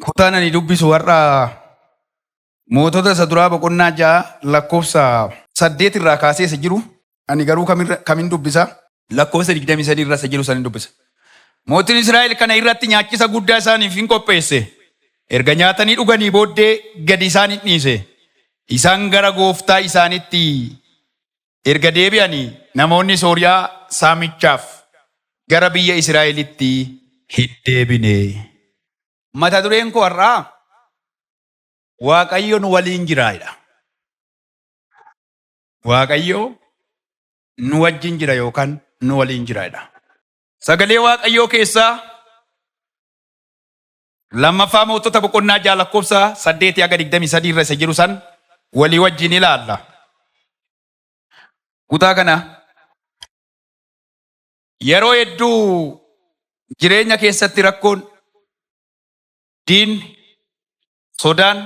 Kutaan ani dubbisu warra mootota isa duraa boqonnaa 6 lakkoofsa 8 irraa kaasee isa jiru. Ani garuu kamin dubbisa? Lakkoofsa 23 irra isa jiru sanin dubbisa. Mootiin Israa'el kana irratti nyaachisa guddaa isaaniif hin qopheesse. Erga nyaatanii dhuganii booddee gadi isaan hin dhiise. Isaan gara gooftaa isaanitti erga deebi'anii namoonni Sooriyaa saamichaaf gara biyya Israa'elitti hin deebine. Mata dureen koo har'aa Waaqayyo nu waliin jiraadha. Waaqayyo nu wajjin jira yookaan nu waliin jiraadha. Sagalee Waaqayyoo keessaa lammaffaa mootota boqonnaa 6 lakkoofsa 8-23 irra isa jiru san walii wajjin ilaalla. Kutaa kana yeroo hedduu jireenya keessatti rakkoon diinni sodaan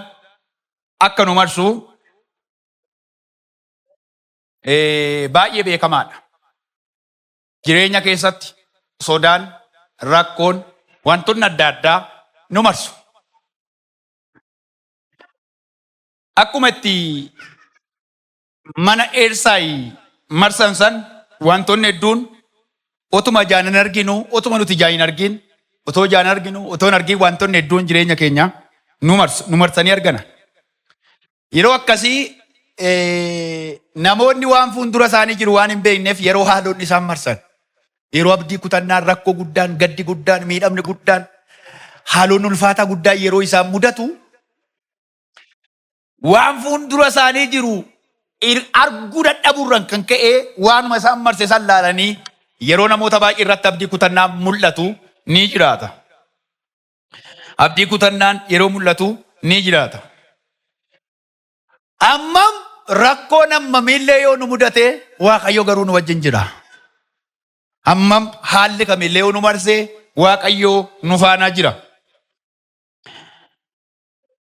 akka nu marsu baay'ee beekamaadha. Jireenya keessatti sodaan, rakkoon, wantoonni adda addaa nu marsu. Akkuma itti mana Elsaayi marsan san wantoonni hedduun otuma ijaan hin arginu, otuma nuti ijaan hin argin, otoo ijaan arginu, otoo hin argin wantoonni hedduun jireenya keenya nu marsanii argana. Yeroo akkasii namoonni waan fuuldura isaanii jiru waan hin beekneef yeroo haalonni isaan marsan, yeroo abdii kutannaan, rakkoo guddaan, gaddi guddaan, miidhamni guddaan, haalonni ulfaataa guddaan yeroo isaan mudatu, waan fuuldura isaanii jiru arguu dadhabuurraan kan ka'e waanuma isaan marse san laalanii yeroo namoota baay'ee irratti abdii kutannaan mul'atu ni jiraata. Abdii kutannaan yeroo mul'atu ni jiraata. Ammam rakkoon ammamillee yoo nu mudate Waaqayyo garuu nu wajjin jira. Ammam haalli kamillee yoo nu marse Waaqayyo nu faana jira.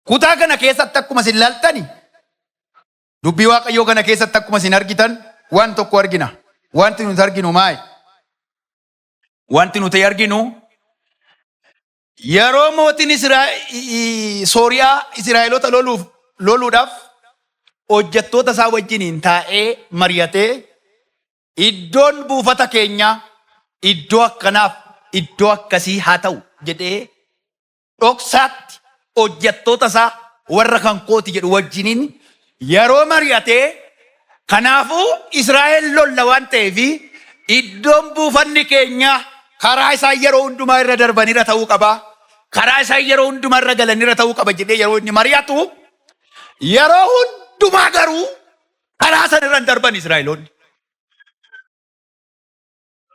Kutaa kana keessatti akkuma isin ilaaltani dubbii Waaqayyoo kana keessatti akkuma isin argitan waan tokko argina. Wanti nuti arginu maali? Wanti nuti arginu yeroo mootiin Sooriyaa Israa'eloota loluudhaaf hojjettoota isaa wajjiniin taa'ee mari'atee iddoon buufata keenya iddoo akkanaaf iddoo akkasii haa ta'u jedhee dhoksaatti hojjettoota isaa warra kan kooti jedhu wajjiniin yeroo mari'atee kanaafuu Israa'el lolla waan ta'eef iddoon buufanni keenya karaa isaa yeroo hundumaa irra darbanirra ta'uu qaba. Karaa isaa yeroo hundumaa irra galanirra ta'uu qaba jedhee yeroo inni mari'atu yeroo hundumaa garuu karaa sanirra hin darban Israa'eloonni.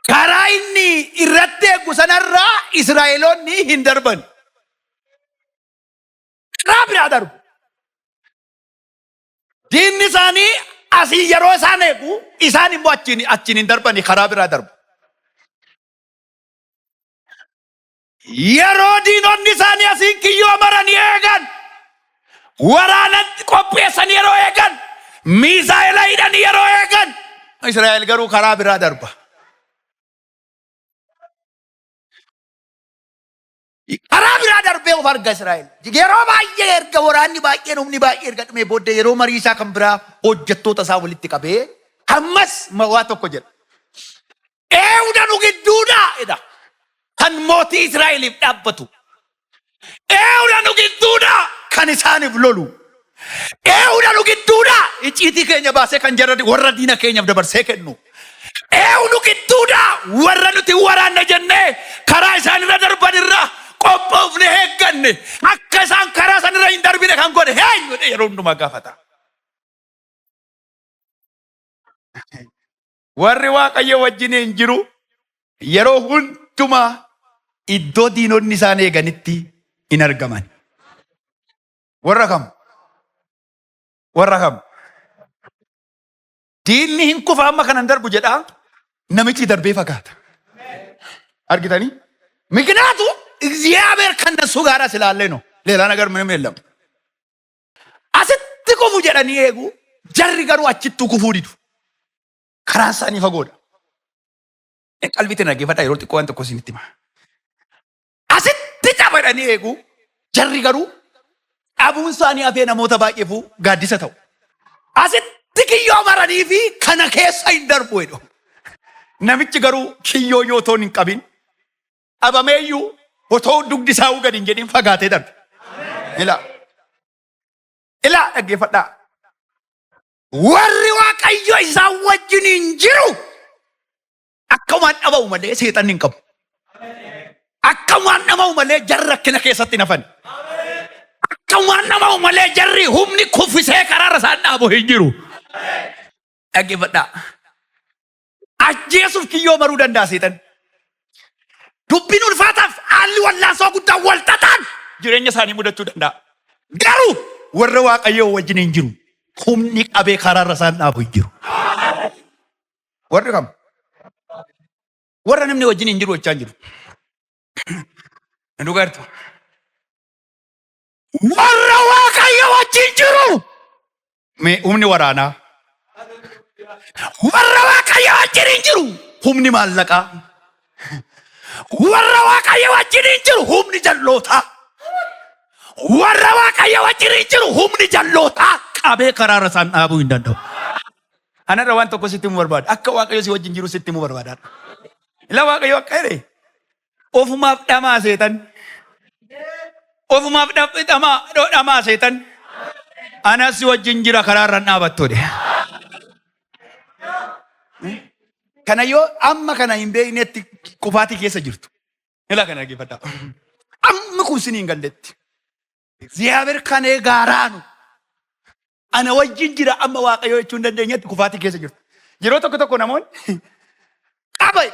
Karaa inni irratti eegu sanarraa Israa'eloonni hin darban. Karaa biraa darbu. Diinni isaanii asii yeroo isaan eegu isaan immoo achiin hin darbani karaa biraa darbu. Yeroo diinonni isaanii asiin kiyyoo maranii eegan, waraanatti qopheessanii yeroo eegan, miisaa'ela hidhanii yeroo eegan, Israa'el garuu karaa biraa darba. Karaa biraa darbee of arga Israa'el. Yeroo baay'ee erga waraanni baay'een humni baay'ee erga dhumee booddee yeroo marii isaa kan biraa hojjettoota isaa walitti qabee ammas waa tokko jedha. Eewuda nu gidduudhaa jedha. Kan mootii Israa'eliif dhaabbatu. Eewuda nu gidduudhaa kan isaaniif lolu. Eewuda nu gidduudhaa icciitii keenya baasee kan jarra warra diina keenyaaf dabarsee kennu. Eewuda gidduudhaa warra nuti waraanna jennee karaa isaanirra darbanirra qophoofne eegganne akka isaan karaa sanirra hin darbine kan godhe eenyudha yeroo hundumaa gaafata. Warri Waaqayyo wajjiniin jiru yeroo hundumaa iddoo diinonni isaan eeganitti hin argaman. Warra kam? Warra kam? Diinni hin kufa amma kanan darbu jedhaa namichi darbee fagaata. Argitanii? Mikinaatu እግዚአብሔር ከነሱ ጋር ስላለ ነው። ሌላ ነገር ምንም የለም። asitti kufu jedhanii eegu jarri garuu achittuu kufuu didu. Karaa isaanii fagoodha. Qalbiitti dhaggeeffadhaa yeroo xiqqoo waan tokko isinitti hima. Asitti cabadhanii eegu Jarri garuu dhabuun isaanii hafee namoota baay'eefuu gaaddisa ta'u. Asitti kiyyoo maranii fi kana keessa hin darbu jedhu. Namichi garuu kiyyoo yoo ta'u hin qabin. Dhabameeyyuu otoo dugdi isaa gadi hin jedhin fagaatee darbe. Ilaa dhaggeeffadhaa. Warri Waaqayyo isaan wajjin hin jiru. Akkamaan dhaba'u malee seexanni hin qabu. Akkamaan dhaba'u malee jarri rakkina keessatti nafan. Akkamaan dhaba'u malee jarri humni kuffisee karaarra isaan dhaabu hin jiru. Dhaggeeffadhaa. Ajjeesuuf kiyyoo maruu danda'a seexanni. Dubbiin ulfaataaf haalli wallaansoo guddaan wal xaxaan jireenya isaanii mudachuu danda'a. Garuu warra Waaqayyoo wajjin hin jiru. Humni qabee karaarra isaan dhaabu hin jiru. Warri kam? Warra namni wajjin hin jiru jechaa hin jiru. Dhugaartu. Warra Waaqayyo wajjin jiru. Humni waraanaa. Warra Waaqayyo wajjin hin jiru. Humni maallaqaa. Warra Waaqayyo wajjin hin jiru. Humni jallootaa. Warra Waaqayyo wajjin hin jiru. Humni jallootaa. Qabee karaarra isaan dhaabuu hin danda'u. Anarra waan tokko sitti himuu barbaada. Akka Waaqayyo si wajjin jiru sitti himuu barbaada. Ila Waaqayyo akka jedhe ofumaaf dhamaa seetan. Ofumaaf dhamaa seetan. Anas si wajjin jira karaarra dhaabattu de. Kana yoo amma kana hin beeknetti qufaatii keessa jirtu. Ila kana dhaggeeffadhaa. Amma kun sin hin galletti. Ziyaaber kanee gaaraanu. Ana wajjin jira amma Waaqayyo jechuun dandeenyetti kufaatii keessa jirtu. Yeroo tokko namoonni qaban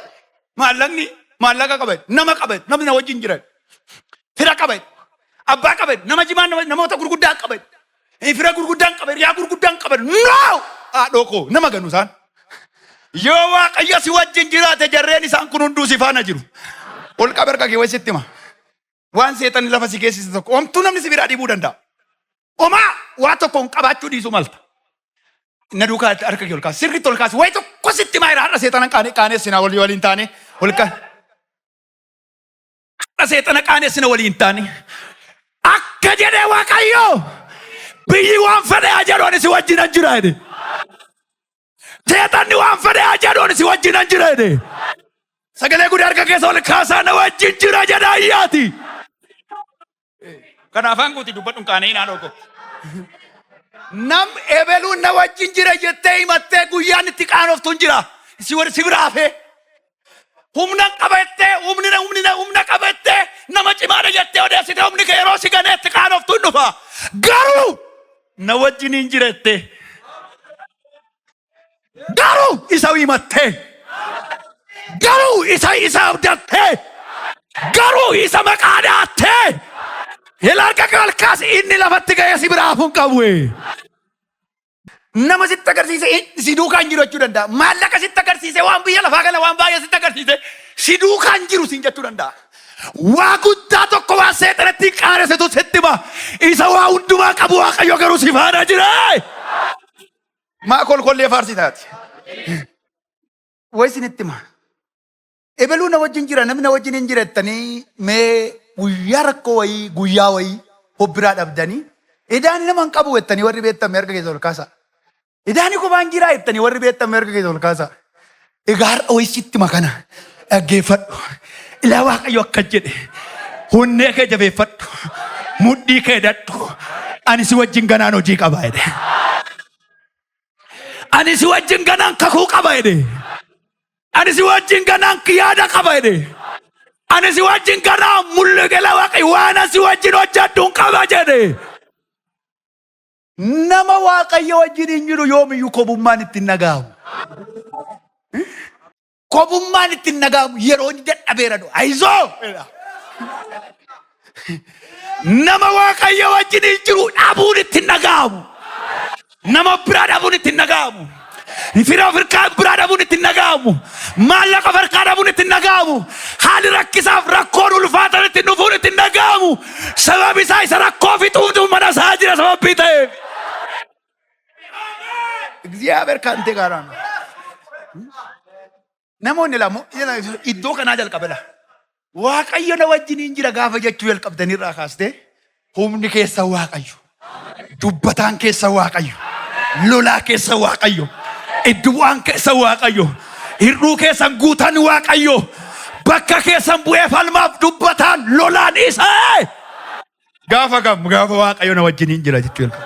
maallaqa qaban nama qaban namni na wajjin jiran fira qaban abbaa qaban nama jimaan namoota gurguddaan qaban fira gurguddaan qaban riyaa gurguddaan qaban haadhoo koo nama ganu isaan. Yoo Waaqayyo si wajjin jiraate jarreen isaan kun hunduu si faana jiru. Ol qabe harka kee wayisitti hima. Waan seexanni lafa si keessise tokko omtuu namni si biraa dhiibuu danda'a. Omaa waa tokkoon qabaachuu dhiisu malta. Na duukaa harka kee ol kaas sirriitti ol kaas wayi tokko sitti maa irraa hadha seexana qaaneessina waliin taane ol kaas. Hadha seexana qaaneessina waliin taane. Akka jedhee Waaqayyo biyyi waan fedhe ajadoon si wajjin an jira jedhe. Seexanni waan fedhe ajadoon si wajjin an jira jedhe. Sagalee guddaa harka keessa ol kaasaa na wajjin jira jedha ayyaati. Kanaafaan guutii dubbadhuun kaanee inaan dhoko. Nam ebeluun na wajjin jira jettee himattee guyyaan itti qaanoftuun jira. Si bira hafee. Humna qabattee humna qabattee nama cimaadha jettee odeessite humni kee yeroo si ganee itti qaanoftuun dhufa. Garuu na wajjin hin jirette. Garuu isa himattee. Garuu isa abdattee. Garuu isa maqaa dhaattee. Hilarka kalkaas inni lafatti ga'ee si biraa hafuun qabu. Nama sitti agarsiise si duukaan jiru jechuu danda'a. Maallaqa sitti agarsiise waan biyya lafaa kana waan baay'ee sitti agarsiise si duukaan jiru siin jechuu danda'a. Waa guddaa tokko waan seexanatti qaanessitu sitti hima. Isa waa hundumaa qabu Waaqayyo garuu si faana jira. Maa kolkollee faarsi taati. Wayi isinitti hima. Ebeluu na wajjin jira namni na wajjin hin jirettanii mee guyyaa rakkoo wayii guyyaa wayii hobbiraa dhabdanii idaani nama hin qabu jettanii warri beektame erga keessa ol kaasa. Idaani qubaan jiraa jettanii warri beektame erga keessa ol kaasa. Egaa har'a wayisitti makana dhaggeeffadhu. Ilaa Waaqayyo akka jedhe hunnee kee jabeeffadhu. Mudhii kee dadhu. Ani si wajjin ganaan hojii qaba jedhe. Ani si wajjin ganaan kakuu qaba jedhe. Ani si wajjin ganaan yaada qaba jedhe. Ani si wajjin ganaan mul'igala Waaqayyo waan si wajjin hojjedhuun qaba jedhe. Nama Waaqayyo wajjin hin jiru yoomiyyuu kobummaan ittiin nagaamu. Kobummaan ittiin nagaamu yeroo inni dadhabeera dho. Ayizoo! Nama Waaqayyo wajjin hin jiru dhabuun ittiin nagaamu. Nama biraa dhabuun ittiin nagaamu. Fira Afrikaa biraa dhabuun ittiin nagaamu. Maallaqa Afrikaa dhabuun ittiin nagaamu. Haali rakkisaaf rakkoon ulfaatan ittiin dhufuun ittiin nagaamu. Sababi isaa isa rakkoo fixuutu mana isaa jira sababii ta'eef. እግዚአብሔር ካንተ ጋር ነው. Namoonni lama iddoo kanaa jalqabala. Waaqayyo na wajjin hin jira gaafa jechuu jalqabdanirraa kaastee Humni keessa Waaqayyo. Dubbataan keessa Waaqayyo. Lolaa keessa Waaqayyo. Idduwaan keessa Waaqayyo. Hir'uu keessan guutan Waaqayyo. Bakka keessan bu'ee falmaaf dubbataan lolaan isaa. Gaafa Waaqayyo na wajjin jira jechuudha.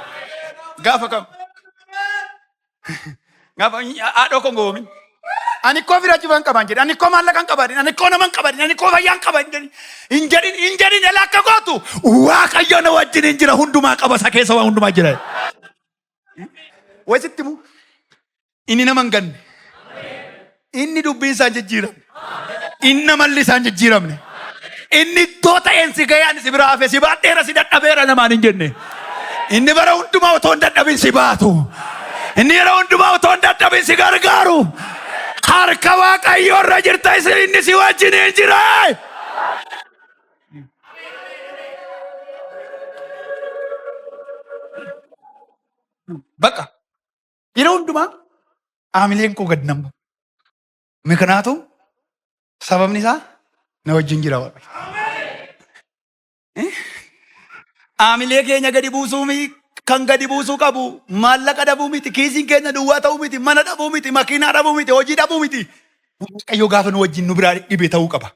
Gaafa kam. Gaafa haadhoo kon goomin. Ani koo fira jiban qaban jedhe. Ani koo maallaqan qaban. Ani koo naman qaban. Ani koo fayyaan qaban jedhe. Injadin elakka gootu. Waaqayyo na wajjin jira. Hundumaa qaba sa keessa waan hundumaa jira. Wasitti mu. Inni naman ganne. Inni dubbiin isaan jijjiiramne. Inni namalli isaan jijjiiramne. Inni iddoo ta'een si gayaan si biraa hafe si baadheera si dadhabeera namaan hin jenne. Inni bara hundumaa otoo hin dadhabin si baatu. Inni yeroo hundumaa otoo hin dadhabin si gargaaru. Harka Waaqayyoo irra jirta inni si wajjin jira. Bakka yeroo hundumaa aamileen koo gad namba. Miknaatu sababni isaa na wajjin jira Waaqayyo. Aamilee keenya gadi buusuu kan gadi buusuu qabu maallaqa dhabuu miti, kiisiin keenya duwwaa ta'uu miti, mana dhabuu miti, makiinaa dhabuu miti, hojii dhabuu miti. Waaqayyo gaafa nu wajjin nu biraa dhibee ta'uu qaba.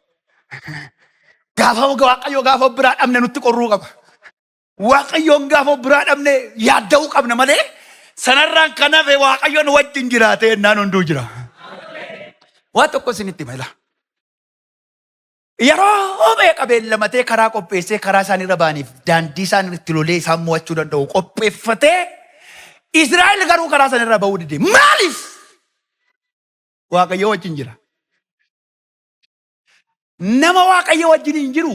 Waaqayyo gaafa biraa dhabne nutti qorruu qaba. Waaqayyoon gaafa biraa dhabne yaadda'uu qabna malee sanarraan kan hafe Waaqayyoon wajjin jiraatee naan hunduu jira. Waan tokko isinitti hima. Yeroo meeqa beellamatee karaa qopheessee karaa isaan irra baaniif daandii isaan itti lolee isaan mo'achuu danda'u qopheeffatee Israa'el garuu karaa isaan irra ba'uu dide. Maaliif? Waaqayyo wajjin jira. Nama Waaqayyo wajjin hin jiru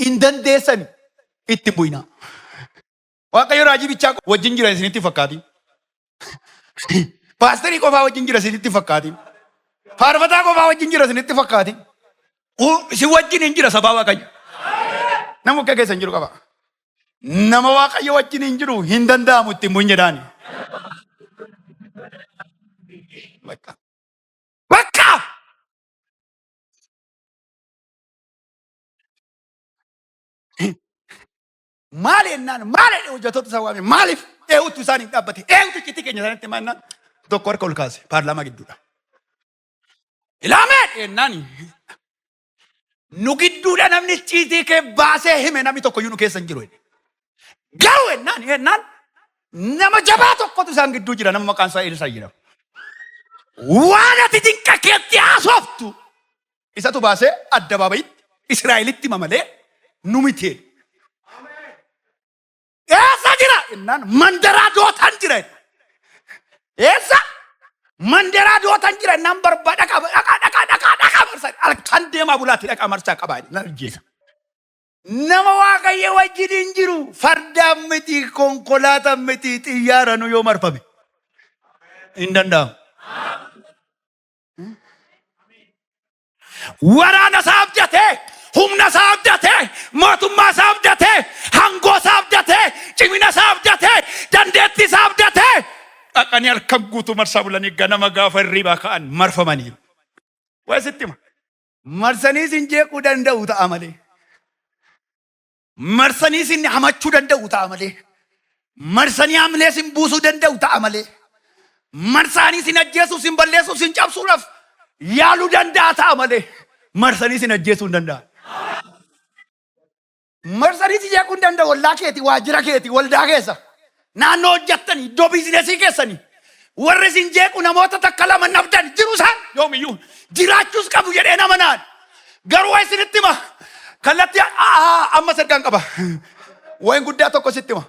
hin dandeessan itti bu'ina. Waaqayyo raajii bichaa wajjin jira isinitti fakkaatiin. Paasterii qofaa wajjin jira isinitti fakkaatiin. Faarfataa qofaa wajjin jira isinitti fakkaatiin. Si wajjin hin jira sababa Waaqayyo. Nama akka keessa hin jiru qaba. Nama Waaqayyo wajjin hin jiru hin danda'amu ittiin bu'in jedhaani. Bakka! Maali ennaan maali hojjettoota isaa waame maaliif eewutu isaan hin dhaabbate eewutu icciitii keenya isaanitti mannaan tokko harka ol kaase paarlaamaa gidduudha. Ilaamee ennaan nu gidduudha namni icciitii kee baasee hime namni tokko iyyuu nu keessa hin jiru. Garuu ennaan nama jabaa tokkotu isaan gidduu jira nama maqaan isaa Eelsaa jedhama. Waan ati dinqa keetti haasoftu isatu baasee addabaabayitti Israa'elitti hima malee nu miti. Eessa jira? Ennaan mandaraa dootan jira. Eessa? Mandaraa dootan jira. Ennaan barbaada dhaqa marsaa. Halkan deemaa bulaatti dhaqa marsaa qabaa. Nama Waaqayyo wajjin hin jiru. Fardaan miti, konkolaataan miti, xiyyaara nu yoo marfame. Hin danda'amu. Waraana isaa abdatee. Humna isaa abdatee, mootummaa isaa abdatee, hangoo isaa abdatee, cimina isaa abdatee, dandeettii isaa abdatee. Dhaqanii halkan guutuu marsaa bulanii ganama gaafa hirribaa ka'an marfamaniiru. Waa sitti hima. Marsanii isin jeequu danda'u ta'a malee. Marsanii isin hamachuu danda'u ta'a malee. Marsanii hamilee isin buusuu danda'u ta'a malee. Marsanii isin ajjeesuu, isin balleessuu, isin cabsuudhaaf yaaluu danda'a ta'a malee. Marsanii isin ajjeesuu hin danda'a. Marsanii si jeequu hin danda'u ollaa keeti, waajjira keeti, waldaa keessa. Naannoo hojjettanii, iddoo biizineesii keessanii. Warri isin jeequ namoota takka lama nabdan jiru isaan yoomiyyuu jiraachuus qabu jedhee nama naan. Garuu waa isinitti hima. Kallattii amma sargaan qaba. Wayin guddaa tokko sitti hima.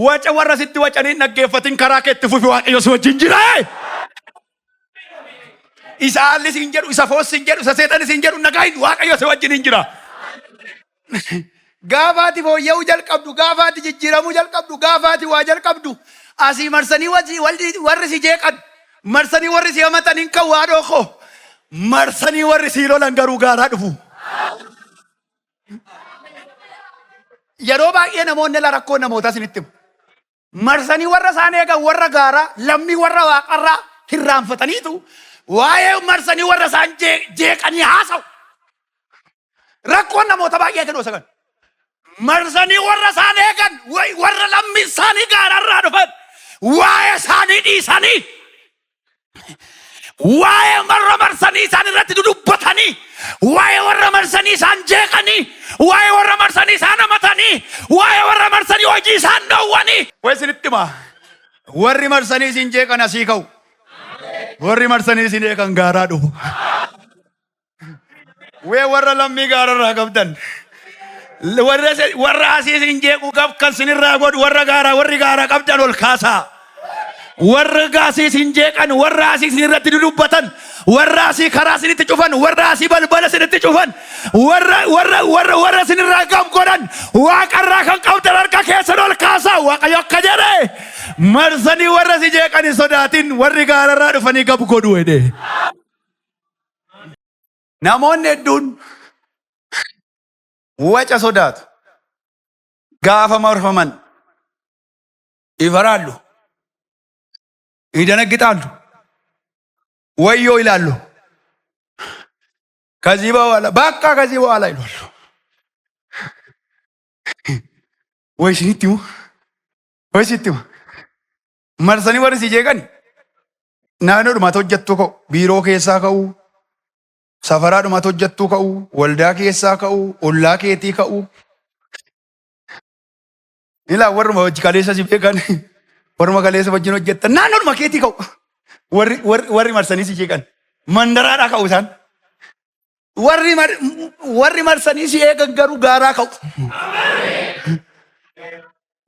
Waca warra sitti wacanii dhaggeeffatin karaa keetti fufi Waaqayyo si wajjin jira. Isa haalli siin jedhu, isa foos siin jedhu, isa seexan siin jedhu nagaan Waaqayyo si wajjin hin jira. Gaafaati fooyya'uu jalqabdu, gaafaati jijjiiramuu jalqabdu, gaafaati waa jalqabdu. Asii marsanii warri si jeeqan, marsanii warri si hamatan hin kan waa dhookoo. Marsanii warri si lolan garuu gaaraa dhufu. Yeroo baay'ee namoonni la rakkoo namootaa isinitti himu. Marsanii warra isaan eegan warra gaaraa, lammii warra waaqarraa hirraanfataniitu waa'ee marsanii warra isaan jeeqanii haasa'u. Rakkoon namoota baay'ee kennu sagan. marsanii warra isaan eegan warra lammii isaanii gaararraa dhufan waa'ee isaanii dhiisanii waa'ee warra marsanii isaan irratti dudubbatanii waa'ee warra marsanii isaan jeeqanii waa'ee warra marsanii isaan amatanii waa'ee warra marsanii hojii isaan dhowwanii. Way isinitti himaa warri marsanii isin jeeqan asii ka'u warri marsanii isin eegan gaaraa dhufu. Way warra lammii gaararraa qabdan warra asii isin jeequ kan sinirraa godhu warra gaaraa qabdan ol kaasaa. Warra gaasii isin jeeqan warra asii isin irratti dudubbatan warra asii karaa isinitti cufan warra asii balbala isinitti cufan warra isinirraa gab godhan waaqarraa kan qabdan harka keessan ol kaasaa. Waaqayyo akka jedhe marsanii warra si jeeqan hin sodaatin warri gaararraa dhufanii gab godhu jedhe. Namoonni hedduun waca sodaatu gaafa marfaman ifaraallu ይደነግጣሉ ወዮ ይላሉ ከዚህ በኋላ በቃ ከዚህ በኋላ ይላሉ ወይ ሲቲው መርሰኒ ወርሲ ጀገን ናኖ ዱማቶ ጀቱ ኮ ቢሮ ኬሳ ከኡ ሰፈራ ዱማቶ ጀቱ ከኡ ወልዳ ኬሳ ከኡ ኦላ ኬቲ ከኡ ኢላ ወርማ ወጅ ካሌሳ ሲበከን warma kaleessa wajjin hojjettan naannoodhuma keetii ka'u warri marsanii si jeeqan mandaraadhaa ka'u isaan warri marsanii si eegan garuu gaaraa ka'u.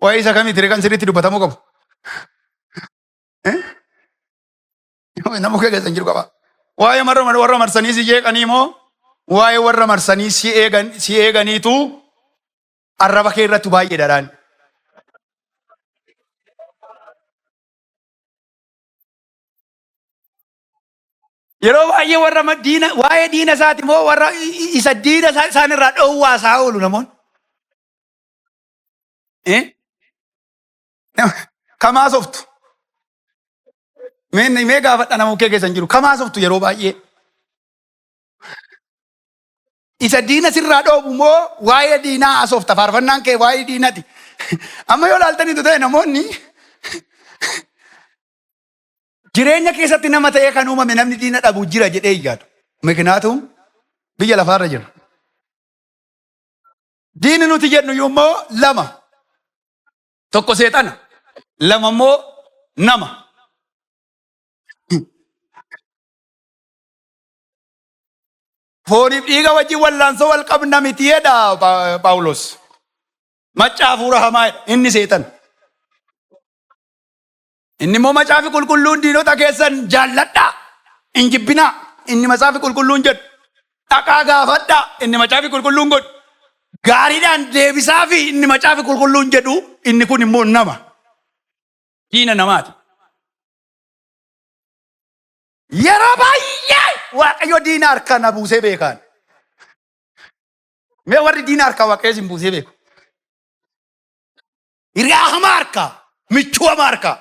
Waa'ee isa kamitti kan sirriitti dubbatamuu qabu nama kee keessan jiru qaba. Waa'ee warra marsanii si jeeqanii moo waa'ee warra marsanii si eeganiitu arraba kee irratti baay'ee daraan. Yeroo baay'ee warra diina waa'ee diina isaati moo warra isa diina isaan irraa dhowwaa isaa oolu namoonni. Kamaa softu mee gaafadha nama kee keessan jiru kamaa softu yeroo baay'ee isa diina sirraa dhoobu moo waa'ee diinaa asofta faarfannaan kee waa'ee diinati. Amma yoo laaltaniitu ta'e namoonni jireenya keessatti nama ta'ee kan uumame namni diina dhabu jira jedhee yaadu. Miknaatum biyya lafaarra jira. Diini nuti jennu immoo lama. Tokko seexana, lama immoo nama. Fooniif dhiiga wajjin wallaansoo wal qabna miti jedha Phaawulos. Machaa hafuura hamaa inni seexana. Inni immoo macaafi qulqulluun diinota keessan jaalladhaa hin jibbinaa inni macaafi qulqulluun jedhu dhaqaa gaafadhaa inni macaafi qulqulluun godhu gaariidhaan deebisaa fi inni macaafi qulqulluun jedhu inni kun immoo nama diina namaati. Yeroo baay'ee Waaqayyo diina harkaa na buusee beekaan. Mee warri diina harkaa Waaqayyo isin buusee beeku? Hiriyaa hamaa harkaa michuu hamaa harkaa.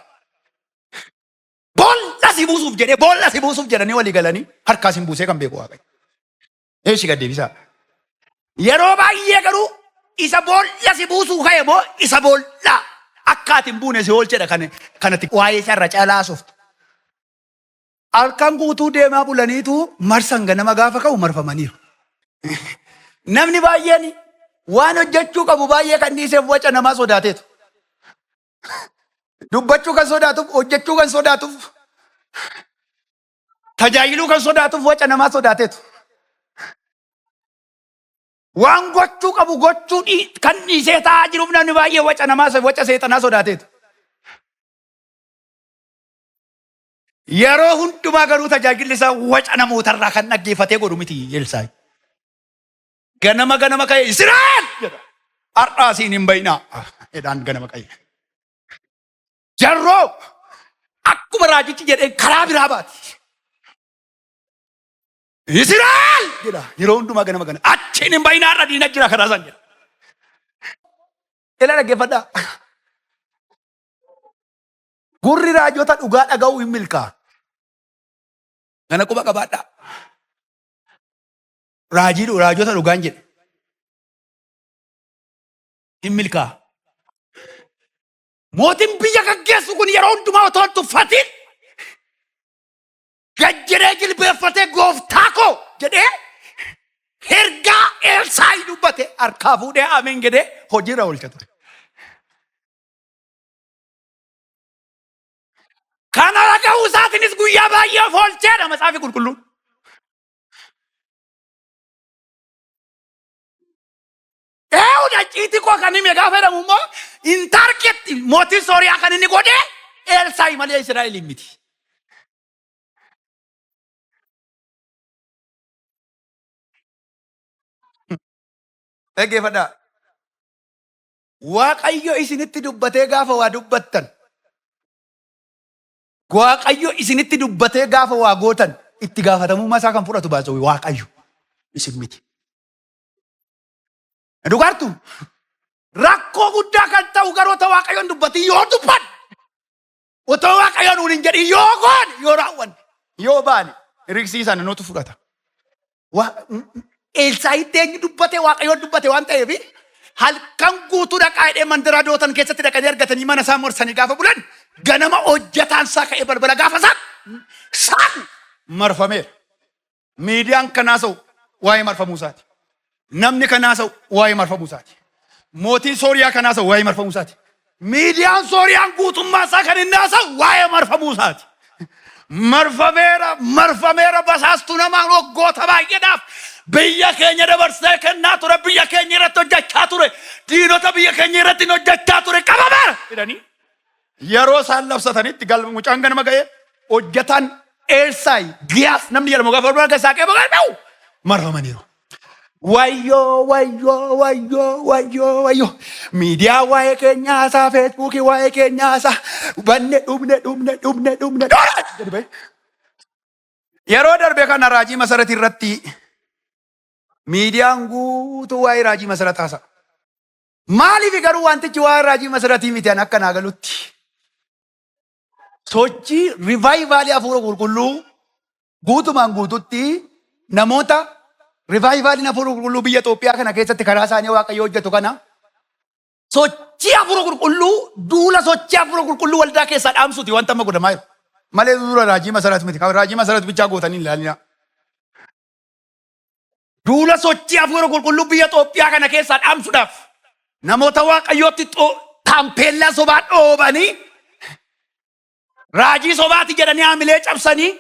Boolla si buusuuf jedhanii walii galanii harkaa isin buusee kan beeku Waaqayyo. Eeshi gad deebisaa. Yeroo baay'ee garuu isa boolla si buusuu ka'e moo isa boolla akka ati hin buune si oolchedha kanatti waa'ee isaa irra calaasoftu. Halkan guutuu deemaa bulaniitu marsan ganama gaafa ka'u marfamaniiru. Namni baay'een waan hojjechuu qabu baay'ee kan dhiiseef waca namaa sodaateetu. Dubbachuu kan sodaatuuf, hojjechuu kan sodaatuuf, tajaajiluu kan sodaatuuf waca namaa sodaateetu. Waan gochuu qabu gochuu kan dhiisee taa'aa jiruuf namni baay'ee waca seexanaa sodaateetu. Yeroo hundumaa garuu tajaajilli isaa waca namootarraa kan dhaggeeffatee godhu miti Elsaa'i. Ganama ka'e Israa'el jedha. Har'aa siin hin bayinaa jedhaan ganama ka'e. Jarroo akkuma raajichi jedhee karaa biraa baati. Israa'el jedha yeroo hundumaa ganama achiin hin bayinaa har'a diina jira karaa isaan jedha. Ila dhaggeeffadhaa. Gurri raajota dhugaa dhaga'uu hin milkaa. Kana quba qabaadhaa. Raajota dhugaan jedhe. hin milkaa. Mootiin biyya gaggeessu kun yeroo hundumaa otoo hin tuffatin gajjiree jilbeeffatee gooftaa koo jedhee ergaa Elsaayi dubbate harkaa fuudhee ameen jedhee hojiirra oolcha ture. Kana dhaga'uu isaatiinis guyyaa baay'ee oolcheedha Matsaafi Qulqulluun. Eewudha ciitii koo kan hime gaafa jedhamu immoo intarkeetti mootiin Sooriyaa kan inni godhe Elsaayi malee Israa'eliin miti. Dhaggeeffadhaa. Waaqayyo isinitti dubbatee gaafa waa dubbattan, Waaqayyo isinitti dubbatee gaafa waa gootan itti gaafatamummaa isaa kan fudhatu baasoo Waaqayyo isin miti. Dhugaartu rakkoo guddaa kan ta'u garoota Waaqayyoon dubbatii yoo dubban otoo Waaqayyoon waliin jedhi yoo goone yoo raawwanne yoo baane riksiisan nutu fudhata. Elsaayitti eenyu dubbate Waaqayyoon dubbate waan ta'eef halkan guutuu dhaqaa hidhee mandira dootan keessatti dhaqanii argatanii mana isaa morsanii gaafa bulan ganama hojjetaan isaa ka'ee balbala gaafa isaan marfameera. Miidiyaan kanaas waa'ee marfamuu isaati. Namni kanaas waa'ee marfamuu isaati. Mootiin Sooriyaa kanaas waa'ee marfamuu isaati. Miidiyaan Sooriyaan guutummaa isaa kan inni haasa'u waa'ee marfamuu isaati. Marfameera basaastuu namaa waggoota baay'eedhaaf biyya keenya dabarsee kennaa ture, biyya keenya irratti hojjechaa ture, diinota biyya keenya irratti hojjechaa ture qabameera jedhanii yeroo isaan labsatanitti galma mucaan ganama ga'ee hojjetaan Elsaayi Giyaas namni jedhamu gaafa balbala keessaa qe'ee bagalmeewu marfamaniiru. Wayyoo miidiyaa waa'ee keenyaa haasaa, feesbuukii waa'ee keenyaa haasaa, banne dhumne yeroo darbe kana raajii masaratii irratti miidiyaan guutuu waa'ee raajii masarataa haasaa. Maaliif garuu wantichi waa'ee raajii masaratii miti akka naa galutti sochii rivaayivaalii hafuura qulqulluu guutumaan guututti namoota rivaayivaalii hafuura qulqulluu biyya Itoophiyaa kana keessatti karaa isaanii Waaqayyo hojjetu kana sochii hafuura qulqulluu duula sochii hafuura qulqulluu waldaa keessaa dhaamsuuti wanta amma godhamaa jiru. Malee dura raajii masaraati miti. Raajii masaraati bichaa gootanii hin ilaalina. Duula sochii hafuura qulqulluu biyya Itoophiyaa kana keessaa dhaamsuudhaaf namoota Waaqayyootti taampeellaa sobaa dhoobanii raajii sobaati jedhanii haamilee cabsanii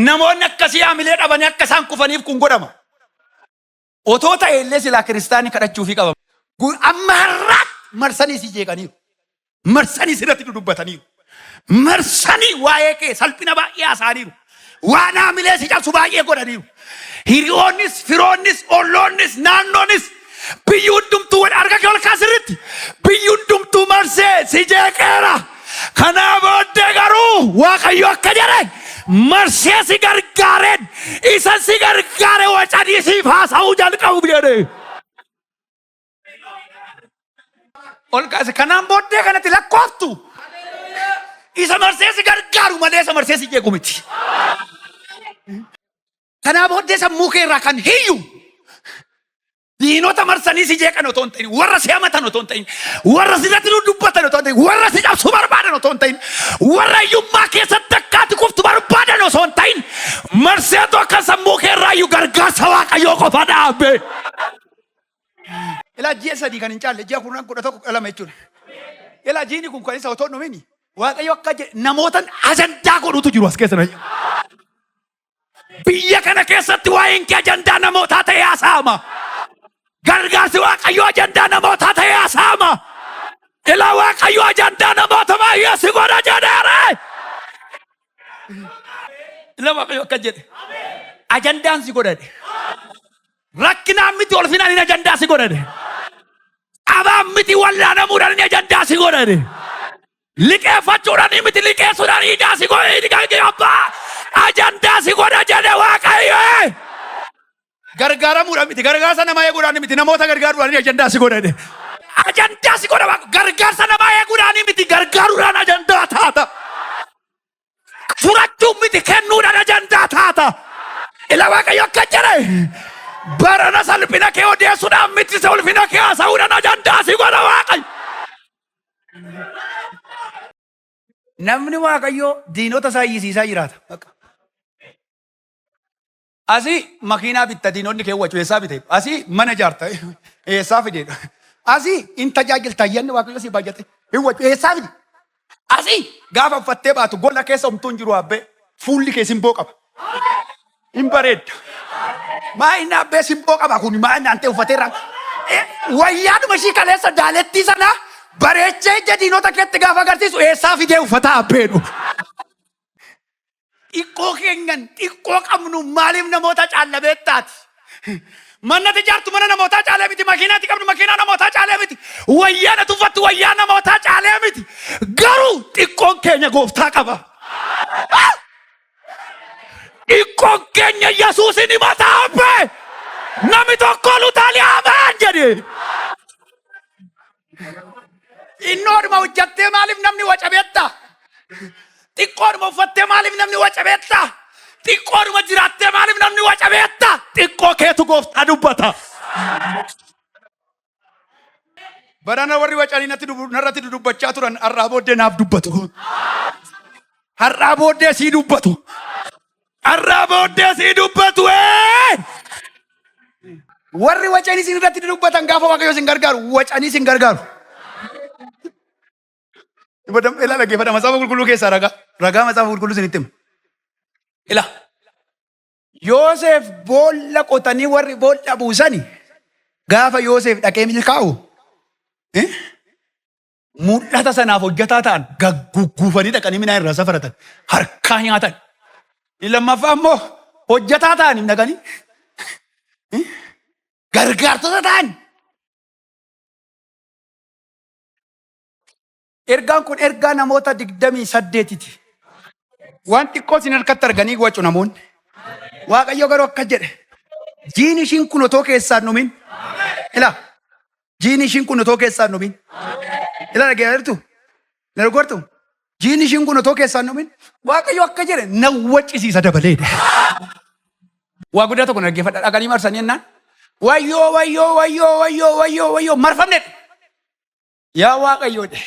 namoonni akkasii haamilee dhabanii akka isaan kufaniif kun godhama. Otoo ta'e illee silaa kiristaanii kadhachuufii qabama. Amma har'aatti marsanii si jeeqaniiru. Marsanii sirratti dudubbataniiru. Marsanii waa'ee kee salphina baay'ee haasa'aniiru. Waan haamilee si cabsu baay'ee godhaniiru. Hiriyoonnis, firoonnis, olloonnis, naannoonnis biyyi hundumtuu arga kee ol kaasirritti biyyi hundumtuu marsee si jeeqeera. Kanaa booddee garuu Waaqayyo akka jedhe marsee si gargaareen isa si gargaare wacanii siif haasa'uu jalqabu jedhe. Ol kaase kanaan booddee kanatti lakkooftu isa marsee si gargaaru malee isa marsee si jeequ miti. Kanaa booddee sammuu kee irraa kan hiyyu diinota marsanii si jeeqan otoo hin ta'in, warra si hamatan otoo hin ta'in, warra sirratti dubbatan otoo hin ta'in, warra si cabsuu barbaadan otoo hin ta'in, warra hiyyummaa keessatti akkaati kuftu barbaadan osoo hin ta'in, marseetu akka sammuu kee irraa iyyuu gargaarsa Waaqayyoo qofa dhaabe. Ilaa ji'a sadii kan hin caalle ji'a kurnan 11 jechuudha. Ilaa jiini kun kan isa otoo dhumini Waaqayyo akka namootan ajandaa godhutu jiru as keessa. Biyya kana keessatti waa'een kee ajandaa namootaa ta'ee haasa'ama. Gargaarsi Waaqayyo ajandaa namootaa ta'ee haasa'ama. Ilaa Waaqayyo ajandaa namoota baay'ee si godha jedheere. Ilaa Waaqayyo akka jedhe ajandaan si godhadhe. Rakkinaan miti ulfinaan hin ajandaa si godhadhe. Abaan miti wallaanamuudhaan hin ajandaa si godhadhe. Liqeeffachuudhaan miti liqeessuudhaan hidhaa si godhadhe. Abbaa ajandaa si godha jedhe Waaqayyo. Gargaaramuudhaan miti gargaarsa namaa eeguudhaan miti namoota gargaaruudhaan ajandaa si godhadhe. Ajandaa si godha gargaarsa namaa eeguudhaan miti gargaaruudhaan ajandaa taata. Furachuun miti kennuudhaan ajandaa taata. Ilaa Waaqayyo akka jedhe Barana salphina kee odeessuudhaaf miti isa ulfina kee haasa'uudhaan ajandaa si godha Waaqayyo. Namni Waaqayyo diinota isaa hiyyisiisaa jiraata. Asii makiinaa bitta diinonni kee wachuu eessaa bite? Asii mana ijaarta eessaa fide? Asii in tajaajilta ayyanni Waaqayyo si baay'ate hin wachuu eessaa fide? Asii gaafa uffattee baatu gola keessa homtuu hin jiru abbee fuulli kee simboo qaba. Hin bareedda. Maa inni abbee simboo qaba kun maa inni antee uffateerra. Wayyaadhuma ishii kaleessa daalettii sana bareechee ija diinota keetti gaafa agarsiisu eessaa fidee uffata abbeedhu. Xiqqoo keenyan xiqqoo qabnu maaliif namoota caallabeettaati? Mannati ijaartu mana namootaa caalee miti. Makiinaatti qabnu makiinaa namootaa caalee miti. Wayyaana tuffattu wayyaa namootaa caalee miti. Garuu xiqqoon keenya gooftaa qaba. Xiqqoon keenya Yesuusin himataa abbee. Nami tokko lutaalee amaan jedhe. Innoodhuma hojjattee maaliif namni wacabeetta? Xiqqoodhuma uffattee maaliif namni wacabeetta? Xiqqoodhuma jiraattee maaliif namni wacabeetta? Xiqqoo keetu gooftaa dubbata. Barana warri wacanii narratti dubbachaa turan har'aa booddee naaf dubbatu. Har'aa booddee sii dubbatu. Har'aa booddee sii dubbatu. Warri wacanii isin irratti dubbatan gaafa Waaqayyo isin gargaaru wacanii isin gargaaru. Ila dhaggeeffadha Macaafa Qulqulluu keessaa ragaa Macaafa Qulqulluu isinitti hima. Ila Yoosef boolla qotanii warri boolla buusani gaafa Yoosef dhaqee milkaa'u mul'ata sanaaf hojjataa ta'an gugguufanii dhaqanii midhaan irraa safaratan harkaa nyaatan. Lammaffaa immoo hojjataa ta'aniif dhaqanii gargaartota ta'an. Ergaan kun ergaa namoota 28ti. Waan xiqqoo isin harkatti arganii wacu namoonni. Waaqayyo garuu akka jedhe jiin ishiin kun otoo keessaan dhumin. Ila jiin ishiin kun otoo keessaan dhumin. Ila dhageertu nargortu jiin ishiin kun otoo keessaan dhumin. Waaqayyo akka jedhe na waccisiisa dabaleedha. Waa guddaa tokko dhaggeeffadha dhaqanii marsanii jennaan. Wayyoo wayyoo wayyoo wayyoo wayyoo wayyoo marfamne. Yaa Waaqayyoodha.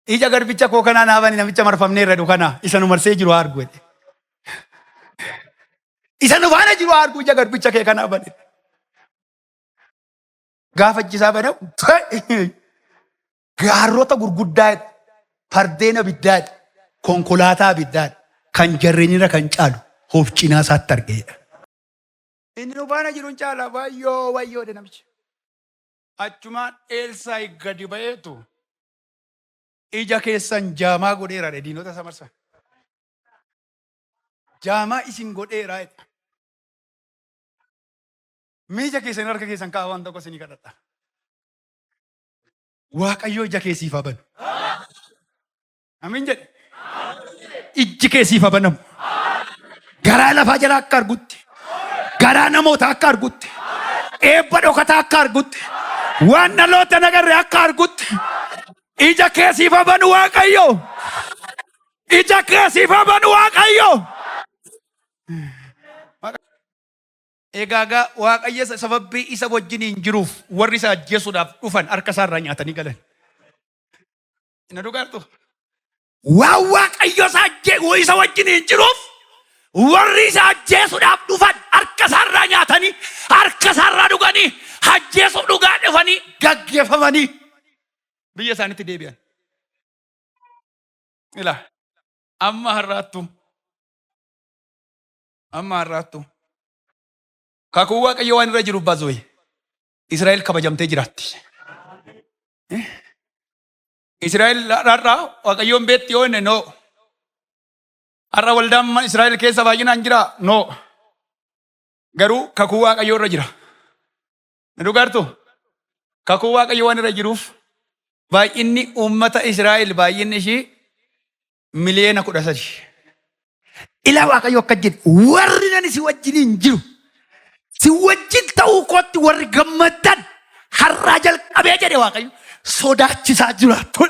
Ija garbicha koo kanaa naafani namicha marfamnee irra kana isa nu marsee jiru argu. Isa nu faana jiru argu ija garbicha kee kanaa bane. Gaafa jisaa bane gaarrota gurguddaa fardeen abiddaa konkolaataa abiddaa kan jarreenirra kan caalu of cinaa isaatti argeedha. Inni nu faana jiru caala wayyoo wayyoo de namicha. Achumaan Elsaa'i gadi ba'eetu ija keessan jaamaa godheera diinota isa marsan. Jaamaa isin godheera. Miija keessan harka keessan kaa'aa waan tokko isinii kadhadha. Waaqayyo ija keessiif haa banu. Amiin jedhe. Ijji keessiif haa banamu. Garaa lafaa jala akka argutti. Garaa namoota akka argutti. Eebba dhokataa akka argutti. Waan dhaloota nagarree akka argutti. Ija keessiif haa banu Waaqayyo. Ija keessiif haa banu Waaqayyo. Egaa Waaqayyo sababii isa wajjiniin jiruuf warri isa ajjeesuudhaaf dhufan harka isaarraa nyaatanii galan. Ina dhugaartu. Waan Waaqayyo isa wajjiniin jiruuf warri isa ajjeesuudhaaf dhufan harka isaarraa nyaatanii harka isaarraa dhuganii ajjeesuuf dhugaa dhufanii gaggeeffamanii biyya isaaniitti deebi'an. Ila amma har'aattu kakuu Waaqayyo waan irra jiruuf baazooyi Israa'el kabajamtee jiraatti. Israa'el har'a Waaqayyoon beetti yoo inni noo. Har'a waldaan Israa'el keessa baay'inaan jira noo. Garuu kakuu Waaqayyo irra jira. Ni dhugaartu kakuu Waaqayyo waan irra jiruuf baay'inni uummata Israa'el baay'inni ishii miliyoona 13. Ila Waaqayyo akka jedhe warri nani si wajjiniin jiru. Si wajjin ta'uu kootti warri gammadan har'aa jalqabee jedhe Waaqayyo sodaachisaa jiraattu.